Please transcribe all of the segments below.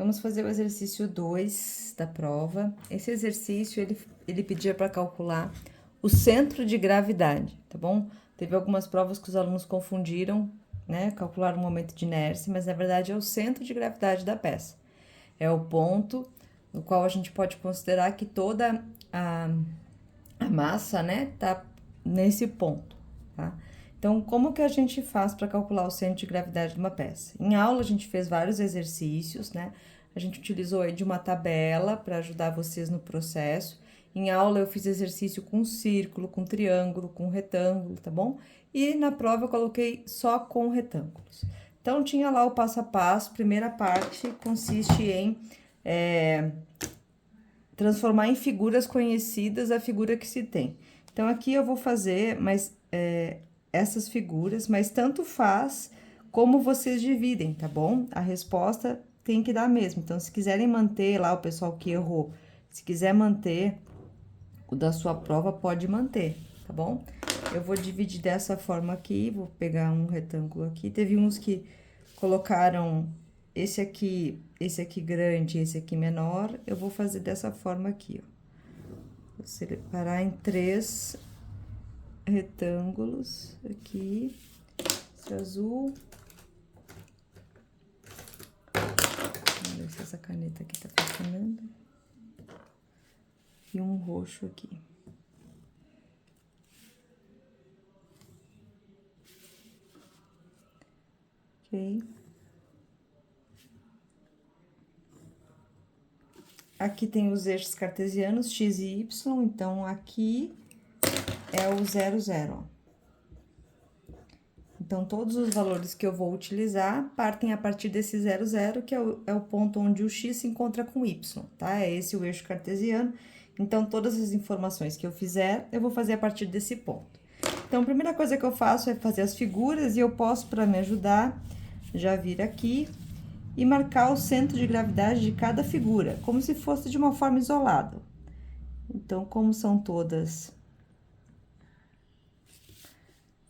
Vamos fazer o exercício 2 da prova. Esse exercício, ele pedia para calcular o centro de gravidade, tá bom? Teve algumas provas que os alunos confundiram, né? Calcularam o momento de inércia, mas na verdade é o centro de gravidade da peça. É o ponto no qual a gente pode considerar que toda a massa, né, tá nesse ponto, tá? Então, como que a gente faz para calcular o centro de gravidade de uma peça? Em aula, a gente fez vários exercícios, né? A gente utilizou aí de uma tabela para ajudar vocês no processo. Em aula, eu fiz exercício com círculo, com triângulo, com retângulo, tá bom? E na prova, eu coloquei só com retângulos. Então, tinha lá o passo a passo. Primeira parte consiste em transformar em figuras conhecidas a figura que se tem. Então, aqui eu vou fazer essas figuras, mas tanto faz como vocês dividem, tá bom? A resposta tem que dar mesmo. Então, se quiserem manter lá o pessoal que errou, se quiser manter o da sua prova, pode manter, tá bom? Eu vou dividir dessa forma aqui, vou pegar um retângulo aqui. Teve uns que colocaram esse aqui grande, esse aqui menor. Eu vou fazer dessa forma aqui, ó. Vou separar em 3 retângulos aqui. Esse azul. Vamos ver se essa caneta aqui tá funcionando. E um roxo aqui. Ok. Aqui tem os eixos cartesianos, x e y, então aqui é o 0, 0, ó. Então, todos os valores que eu vou utilizar partem a partir desse 0, 0, que é o ponto onde o x se encontra com o y, tá? É esse o eixo cartesiano. Então, todas as informações que eu fizer, eu vou fazer a partir desse ponto. Então, a primeira coisa que eu faço é fazer as figuras, e eu posso, para me ajudar, já vir aqui e marcar o centro de gravidade de cada figura, como se fosse de uma forma isolada. Então, como são todas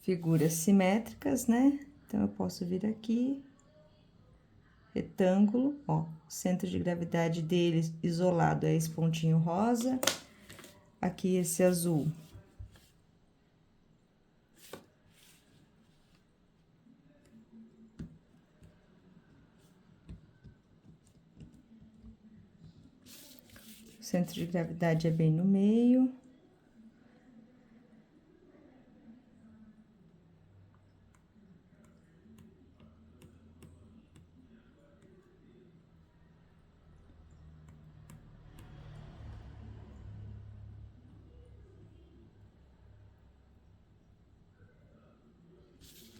figuras simétricas, né? Então, eu posso vir aqui, retângulo, ó, o centro de gravidade dele isolado é esse pontinho rosa, aqui esse azul. O centro de gravidade é bem no meio.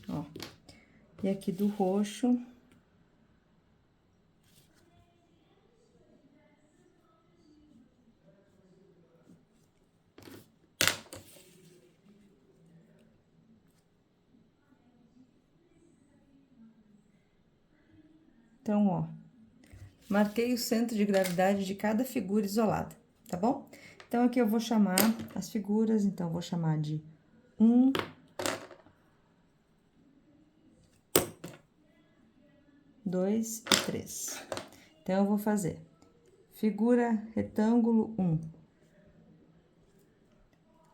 Ó, e aqui do roxo. Então, ó, marquei o centro de gravidade de cada figura isolada, tá bom? Então, aqui eu vou chamar as figuras, então, eu vou chamar de 1, 2 e 3. Então, eu vou fazer figura retângulo 1.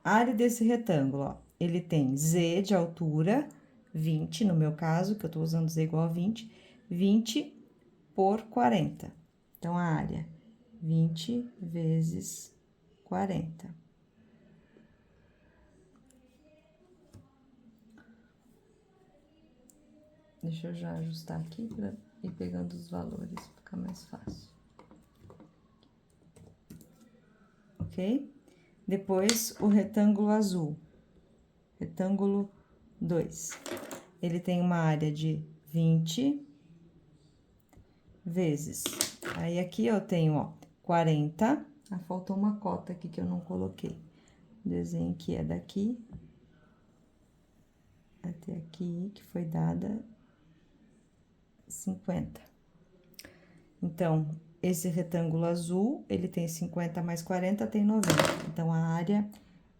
Área desse retângulo, ó, ele tem z de altura, 20, no meu caso, que eu tô usando z igual a 20, 20 por 40. Então, a área, 20 vezes 40. Deixa eu já ajustar aqui para ir pegando os valores, ficar mais fácil. Ok? Depois, o retângulo azul, retângulo 2. Ele tem uma área de 20 vezes. Aí, aqui eu tenho, ó, 40. Ah, faltou uma cota aqui que eu não coloquei. O desenho que é daqui até aqui, que foi dada 50. Então, esse retângulo azul, ele tem 50 mais 40, tem 90. Então, a área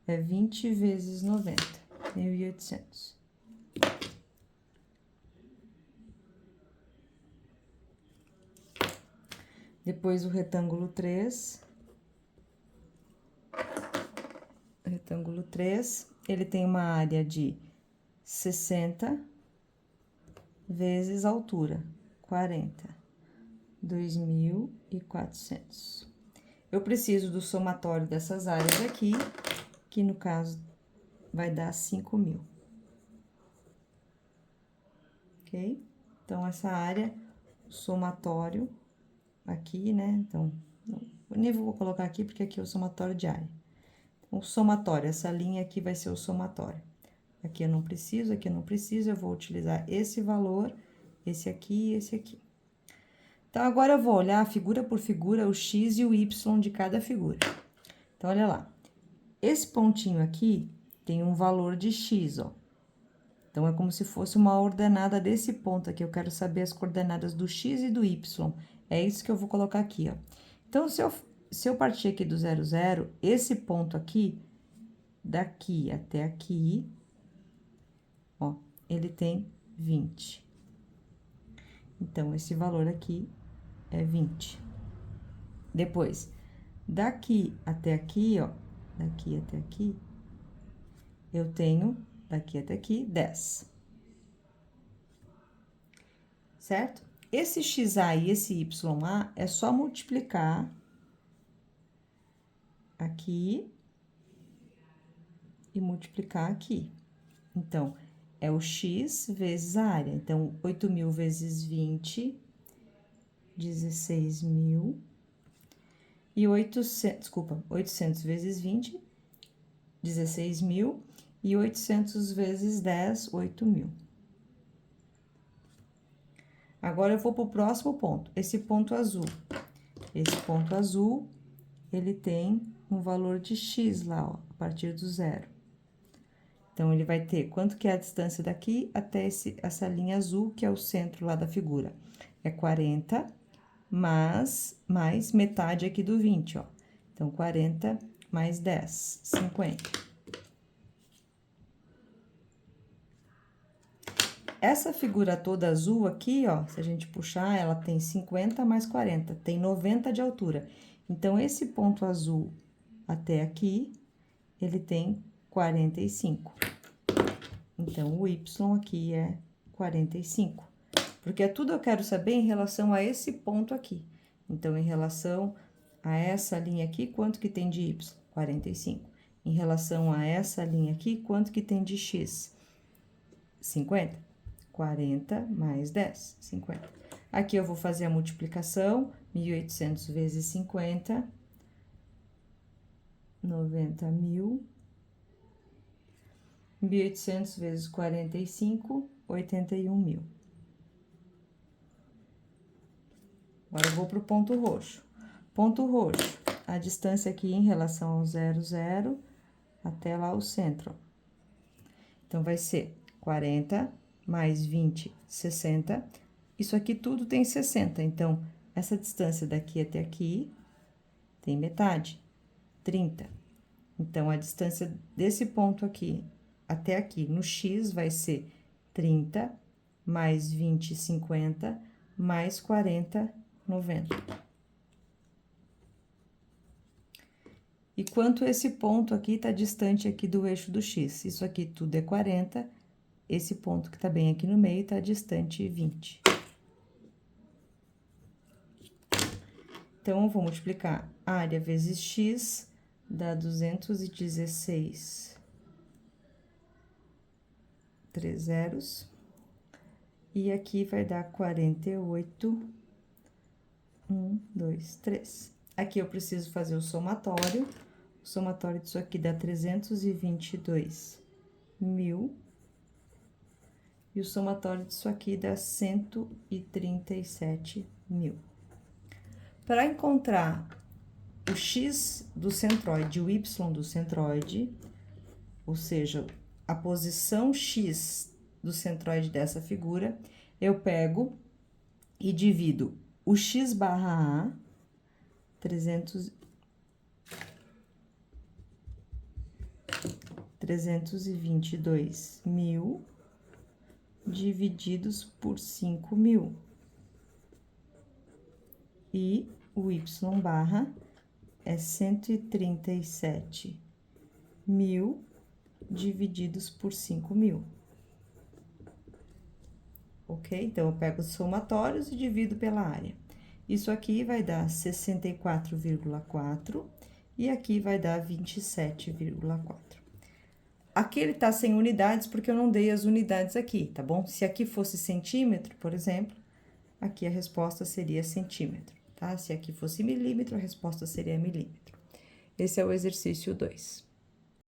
é 20 vezes 90, 1.800. Depois o retângulo 3. Retângulo 3, ele tem uma área de 60 vezes a altura, 40, 2.400. Eu preciso do somatório dessas áreas aqui, que no caso vai dar 5.000. Ok? Então, essa área, somatório aqui, né? Então, eu nem vou colocar aqui, porque aqui é o somatório de área. Então, o somatório, essa linha aqui vai ser o somatório. Aqui eu não preciso, aqui eu não preciso, eu vou utilizar esse valor, esse aqui e esse aqui. Então, agora eu vou olhar figura por figura o x e o y de cada figura. Então, olha lá. Esse pontinho aqui tem um valor de x, ó. Então, é como se fosse uma ordenada desse ponto aqui. Eu quero saber as coordenadas do x e do y. É isso que eu vou colocar aqui, ó. Então, se eu partir aqui do 0, 0, esse ponto aqui, daqui até aqui, ó, ele tem 20. Então, esse valor aqui é 20. Depois, daqui até aqui, ó, daqui até aqui, eu tenho, daqui até aqui, 10. Certo? Esse XA e esse YA é só multiplicar aqui e multiplicar aqui. Então, é o X vezes a área. Então, 8.000 vezes 20, 16.000. E 800 vezes 20, 16.000. E 800 vezes 10, 8.000. Agora, eu vou para o próximo ponto, esse ponto azul. Esse ponto azul, ele tem um valor de x lá, ó, a partir do 0. Então, ele vai ter quanto que é a distância daqui até essa linha azul, que é o centro lá da figura. É 40, mais metade aqui do 20, ó. Então, 40 mais 10, 50. Essa figura toda azul aqui, ó, se a gente puxar, ela tem 50 mais 40, tem 90 de altura. Então, esse ponto azul até aqui, ele tem 45. Então, o Y aqui é 45. Porque é tudo eu quero saber em relação a esse ponto aqui. Então, em relação a essa linha aqui, quanto que tem de Y? 45. Em relação a essa linha aqui, quanto que tem de X? 50. 40 mais 10, 50. Aqui eu vou fazer a multiplicação, 1.800 vezes 50, 90.000. 1.800 vezes 45, 81.000. Agora, eu vou para o ponto roxo. Ponto roxo, a distância aqui em relação ao 0, 0, até lá o centro. Então, vai ser 40 mais 20, 60. Isso aqui tudo tem 60. Então, essa distância daqui até aqui tem metade, 30. Então, a distância desse ponto aqui até aqui no X vai ser 30 mais 20, 50, mais 40, 90. E quanto esse ponto aqui tá distante aqui do eixo do X? Isso aqui tudo é 40, esse ponto que tá bem aqui no meio tá distante 20. Então, eu vou multiplicar área vezes X, dá 216. 3 zeros. E aqui vai dar 48, 1, 2, 3. Aqui eu preciso fazer o somatório. O somatório disso aqui dá 322.000. E o somatório disso aqui dá 137.000. Para encontrar o x do centroide e o y do centroide, ou seja, a posição x do centroide dessa figura, eu pego e divido o x barra A, 322.000, divididos por 5.000. E o y barra é 137.000 divididos por 5.000. Ok? Então, eu pego os somatórios e divido pela área. Isso aqui vai dar 64,4 e aqui vai dar 27,4. Aqui ele tá sem unidades porque eu não dei as unidades aqui, tá bom? Se aqui fosse centímetro, por exemplo, aqui a resposta seria centímetro, tá? Se aqui fosse milímetro, a resposta seria milímetro. Esse é o exercício 2.